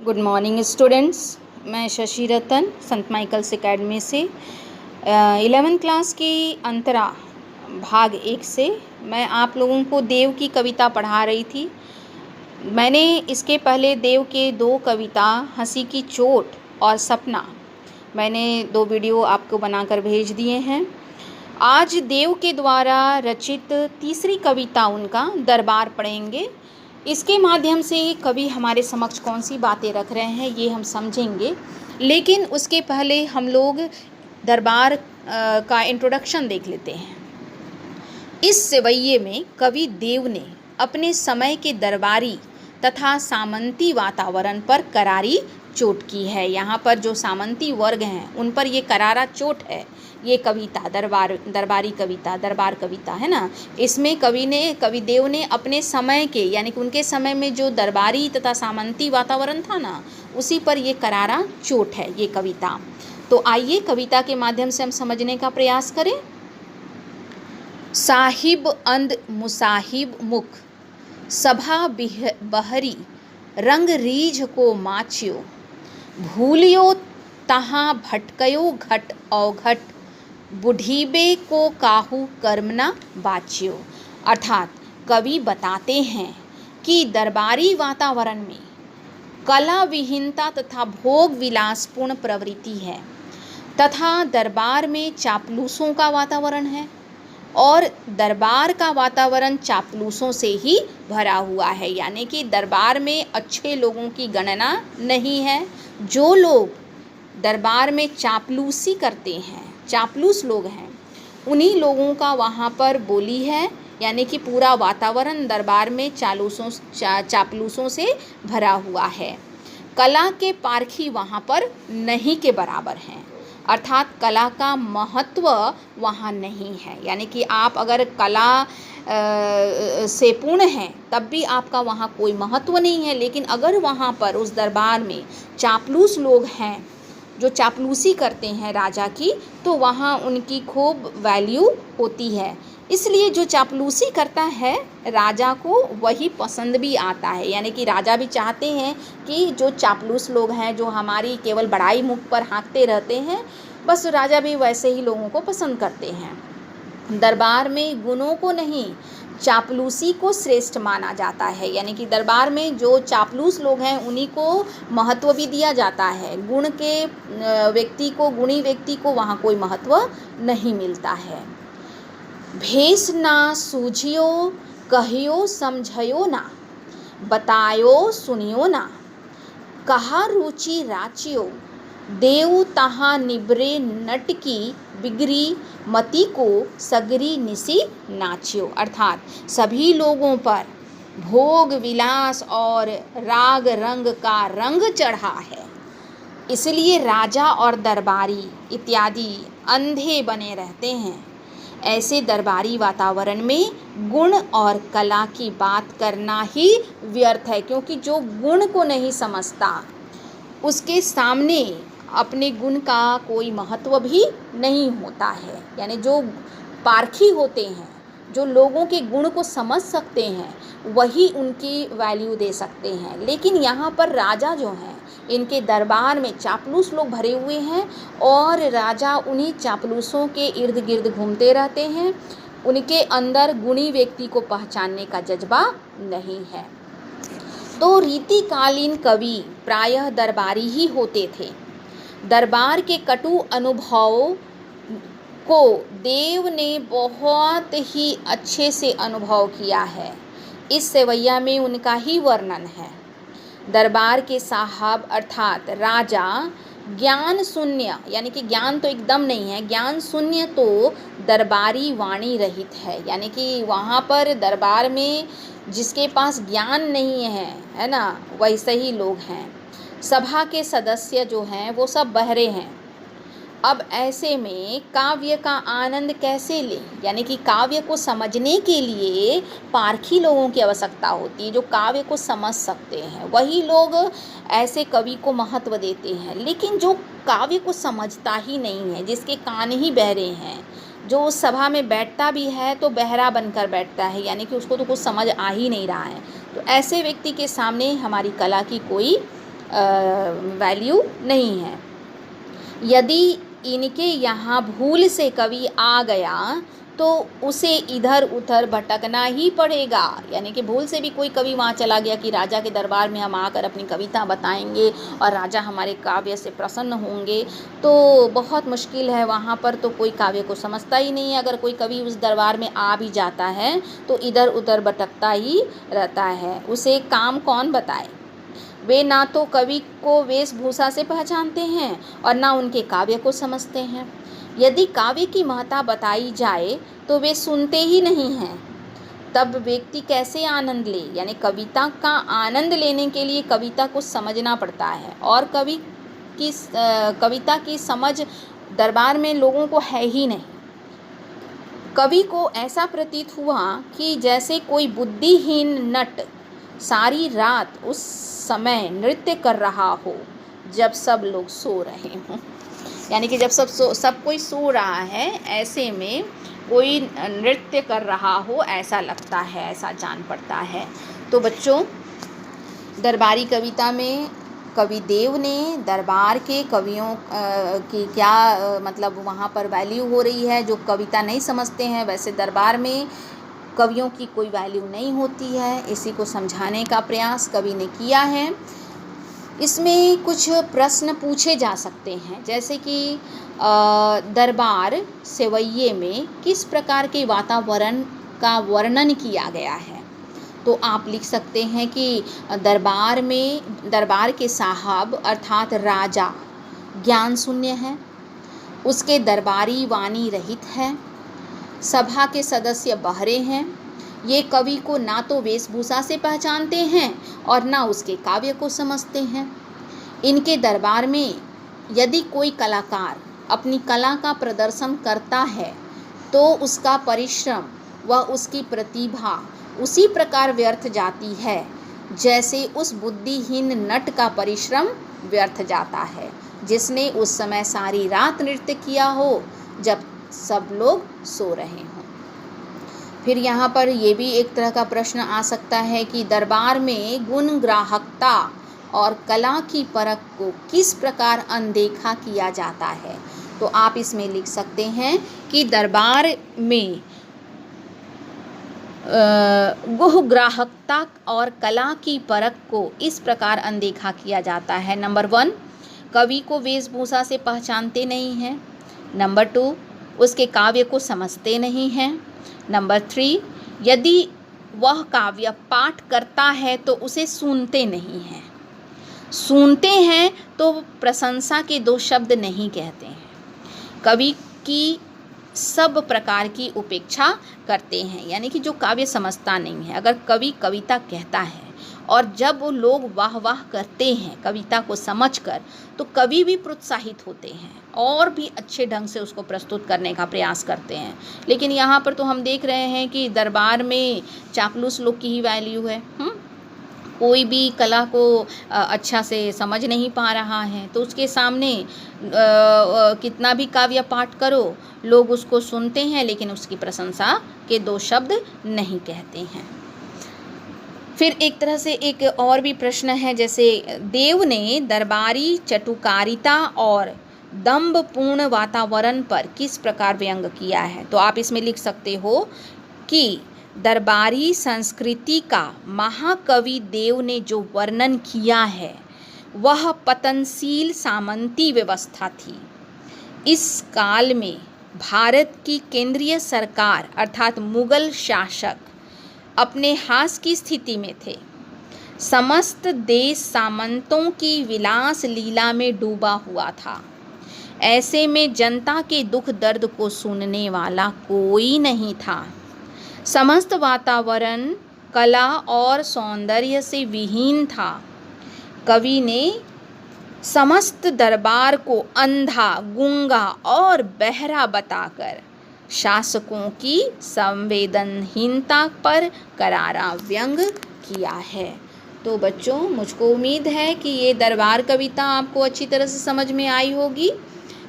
Good morning students. मैं शशि रतन संत Michaels academy से 11th class की अंतरा भाग 1 से मैं आप लोगों को देव की कविता पढ़ा रही थी। मैंने इसके पहले देव के 2 कविता हंसी की चोट और सपना मैंने 2 वीडियो आपको बनाकर भेज दिए हैं। आज देव के द्वारा रचित तीसरी कविता उनका दरबार पढ़ेंगे। इसके माध्यम से कवि हमारे समक्ष कौन सी बातें रख रहे हैं ये हम समझेंगे, लेकिन उसके पहले हम लोग दरबार का इंट्रोडक्शन देख लेते हैं। इस सेवैये में कवि देव ने अपने समय के दरबारी तथा सामंती वातावरण पर करारी चोट की है। यहाँ पर जो सामंती वर्ग हैं उन पर ये करारा चोट है। ये कविता दरबार कविता है ना। इसमें कवि देव ने अपने समय के यानी कि उनके समय में जो दरबारी तथा सामंती वातावरण था ना, उसी पर ये करारा चोट है ये कविता। तो आइए कविता के माध्यम से हम समझने का प्रयास करें। साहिब अंद मुसाहिब मुख सभा बहरी रंग रीझ को माच्यो भूलियो तहाँ भटकयो घट अवघट बुढ़ीबे को काहू कर्मना बाच्यो। अर्थात कवि बताते हैं कि दरबारी वातावरण में कला विहीनता तथा भोग विलासपूर्ण प्रवृत्ति है तथा दरबार में चापलूसों का वातावरण है और दरबार का वातावरण चापलूसों से ही भरा हुआ है। यानी कि दरबार में अच्छे लोगों की गणना नहीं है। जो लोग दरबार में चापलूसी करते हैं, चापलूस लोग हैं, उन्हीं लोगों का वहाँ पर बोली है। यानी कि पूरा वातावरण दरबार में चापलूसों से भरा हुआ है। कला के पारखी वहाँ पर नहीं के बराबर हैं। अर्थात कला का महत्व वहाँ नहीं है। यानी कि आप अगर कला से पूर्ण हैं तब भी आपका वहाँ कोई महत्व नहीं है। लेकिन अगर वहाँ पर उस दरबार में चापलूस लोग हैं जो चापलूसी करते हैं राजा की, तो वहाँ उनकी खूब वैल्यू होती है। इसलिए जो चापलूसी करता है राजा को वही पसंद भी आता है। यानी कि राजा भी चाहते हैं कि जो चापलूस लोग हैं, जो हमारी केवल बड़ाई मुख पर हाँकते रहते हैं, बस राजा भी वैसे ही लोगों को पसंद करते हैं। दरबार में गुणों को नहीं, चापलूसी को श्रेष्ठ माना जाता है। यानी कि दरबार में जो चापलूस लोग हैं उन्हीं को महत्व भी दिया जाता है। गुण के गुणी व्यक्ति को वहाँ कोई महत्व नहीं मिलता है। भेष ना सूझियो कहियो समझयो ना बतायो सुनियो ना कहा रुचि राचियो देव तहाँ निबरे नटकी बिगड़ी मति को सगरी निसी नाचियो। अर्थात सभी लोगों पर भोग विलास और राग रंग का रंग चढ़ा है, इसलिए राजा और दरबारी इत्यादि अंधे बने रहते हैं। ऐसे दरबारी वातावरण में गुण और कला की बात करना ही व्यर्थ है, क्योंकि जो गुण को नहीं समझता उसके सामने अपने गुण का कोई महत्व भी नहीं होता है। यानी जो पारखी होते हैं, जो लोगों के गुण को समझ सकते हैं, वही उनकी वैल्यू दे सकते हैं। लेकिन यहाँ पर राजा जो हैं, इनके दरबार में चापलूस लोग भरे हुए हैं और राजा उन्हीं चापलूसों के इर्द गिर्द घूमते रहते हैं। उनके अंदर गुणी व्यक्ति को पहचानने का जज्बा नहीं है। तो रीतिकालीन कवि प्रायः दरबारी ही होते थे। दरबार के कटु अनुभवों को देव ने बहुत ही अच्छे से अनुभव किया है। इस सेवैया में उनका ही वर्णन है। दरबार के साहब अर्थात राजा ज्ञान शून्य, यानी कि ज्ञान तो एकदम नहीं है, ज्ञान शून्य तो दरबारी वाणी रहित है। यानी कि वहाँ पर दरबार में जिसके पास ज्ञान नहीं है ना, वैसे ही लोग हैं। सभा के सदस्य जो हैं वो सब बहरे हैं। अब ऐसे में काव्य का आनंद कैसे लें? यानी कि काव्य को समझने के लिए पारखी लोगों की आवश्यकता होती है, जो काव्य को समझ सकते हैं। वही लोग ऐसे कवि को महत्व देते हैं। लेकिन जो काव्य को समझता ही नहीं है, जिसके कान ही बहरे हैं, जो उस सभा में बैठता भी है तो बहरा बनकर बैठता है, यानी कि उसको तो कुछ समझ आ ही नहीं रहा है, तो ऐसे व्यक्ति के सामने हमारी कला की कोई वैल्यू नहीं है। यदि इनके यहाँ भूल से कवि आ गया तो उसे इधर उधर भटकना ही पड़ेगा। यानी कि भूल से भी कोई कवि वहाँ चला गया कि राजा के दरबार में हम आकर अपनी कविता बताएंगे और राजा हमारे काव्य से प्रसन्न होंगे, तो बहुत मुश्किल है। वहाँ पर तो कोई काव्य को समझता ही नहीं है। अगर कोई कवि उस दरबार में आ भी जाता है तो इधर उधर भटकता ही रहता है। उसे काम कौन बताए। वे ना तो कवि को वेशभूषा से पहचानते हैं और ना उनके काव्य को समझते हैं। यदि काव्य की महत्ता बताई जाए तो वे सुनते ही नहीं हैं। तब व्यक्ति कैसे आनंद ले। यानी कविता का आनंद लेने के लिए कविता को समझना पड़ता है, और कविता की समझ दरबार में लोगों को है ही नहीं। कवि को ऐसा प्रतीत हुआ कि जैसे कोई बुद्धिहीन नट सारी रात उस समय नृत्य कर रहा हो जब सब लोग सो रहे हों। यानी कि जब सब कोई सो रहा है, ऐसे में कोई नृत्य कर रहा हो ऐसा लगता है, ऐसा जान पड़ता है। तो बच्चों, दरबारी कविता में कवि देव ने दरबार के कवियों की क्या मतलब वहाँ पर वैल्यू हो रही है। जो कविता नहीं समझते हैं, वैसे दरबार में कवियों की कोई वैल्यू नहीं होती है। इसी को समझाने का प्रयास कवि ने किया है। इसमें कुछ प्रश्न पूछे जा सकते हैं, जैसे कि दरबार सेवैये में किस प्रकार के वातावरण का वर्णन किया गया है। तो आप लिख सकते हैं कि दरबार के साहब अर्थात राजा ज्ञान शून्य है, उसके दरबारी वाणी रहित है, सभा के सदस्य बहरे हैं। ये कवि को ना तो वेशभूषा से पहचानते हैं और ना उसके काव्य को समझते हैं। इनके दरबार में यदि कोई कलाकार अपनी कला का प्रदर्शन करता है तो उसका परिश्रम व उसकी प्रतिभा उसी प्रकार व्यर्थ जाती है जैसे उस बुद्धिहीन नट का परिश्रम व्यर्थ जाता है, जिसने उस समय सारी रात नृत्य किया हो जब सब लोग सो रहे हों। फिर यहाँ पर ये भी एक तरह का प्रश्न आ सकता है कि दरबार में गुण ग्राहकता और कला की परख को किस प्रकार अनदेखा किया जाता है। तो आप इसमें लिख सकते हैं कि दरबार में गुह ग्राहकता और कला की परख को इस प्रकार अनदेखा किया जाता है। नंबर 1, कवि को वेशभूषा से पहचानते नहीं हैं। नंबर 2, उसके काव्य को समझते नहीं हैं। नंबर 3, यदि वह काव्य पाठ करता है तो उसे सुनते नहीं हैं। सुनते हैं तो प्रशंसा के 2 शब्द नहीं कहते हैं। कवि की सब प्रकार की उपेक्षा करते हैं। यानी कि जो काव्य समझता नहीं है, अगर कवि कविता कहता है और जब वो लोग वाह वाह करते हैं कविता को समझकर, तो कवि भी प्रोत्साहित होते हैं और भी अच्छे ढंग से उसको प्रस्तुत करने का प्रयास करते हैं। लेकिन यहाँ पर तो हम देख रहे हैं कि दरबार में चापलूस लोग की ही वैल्यू है। कोई भी कला को अच्छा से समझ नहीं पा रहा है तो उसके सामने कितना भी काव्य पाठ करो, लोग उसको सुनते हैं लेकिन उसकी प्रशंसा के 2 शब्द नहीं कहते हैं। फिर एक तरह से एक और भी प्रश्न है, जैसे देव ने दरबारी चटुकारिता और दंभपूर्ण वातावरण पर किस प्रकार व्यंग किया है। तो आप इसमें लिख सकते हो कि दरबारी संस्कृति का महाकवि देव ने जो वर्णन किया है वह पतनशील सामंती व्यवस्था थी। इस काल में भारत की केंद्रीय सरकार अर्थात मुगल शासक अपने हास की स्थिति में थे। समस्त देश सामंतों की विलास लीला में डूबा हुआ था। ऐसे में जनता के दुख दर्द को सुनने वाला कोई नहीं था। समस्त वातावरण कला और सौंदर्य से विहीन था। कवि ने समस्त दरबार को अंधा, गूंगा और बहरा बताकर शासकों की संवेदनहीनता पर करारा व्यंग किया है। तो बच्चों, मुझको उम्मीद है कि ये दरबार कविता आपको अच्छी तरह से समझ में आई होगी।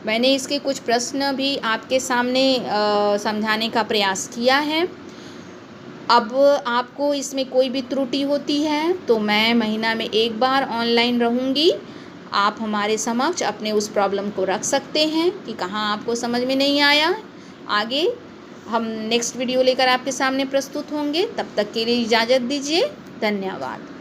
मैंने इसके कुछ प्रश्न भी आपके सामने समझाने का प्रयास किया है। अब आपको इसमें कोई भी त्रुटि होती है तो मैं महीना में एक बार ऑनलाइन रहूँगी। आप हमारे समक्ष अपने उस प्रॉब्लम को रख सकते हैं कि कहाँ आपको समझ में नहीं आया। आगे हम नेक्स्ट वीडियो लेकर आपके सामने प्रस्तुत होंगे। तब तक के लिए इजाज़त दीजिए। धन्यवाद।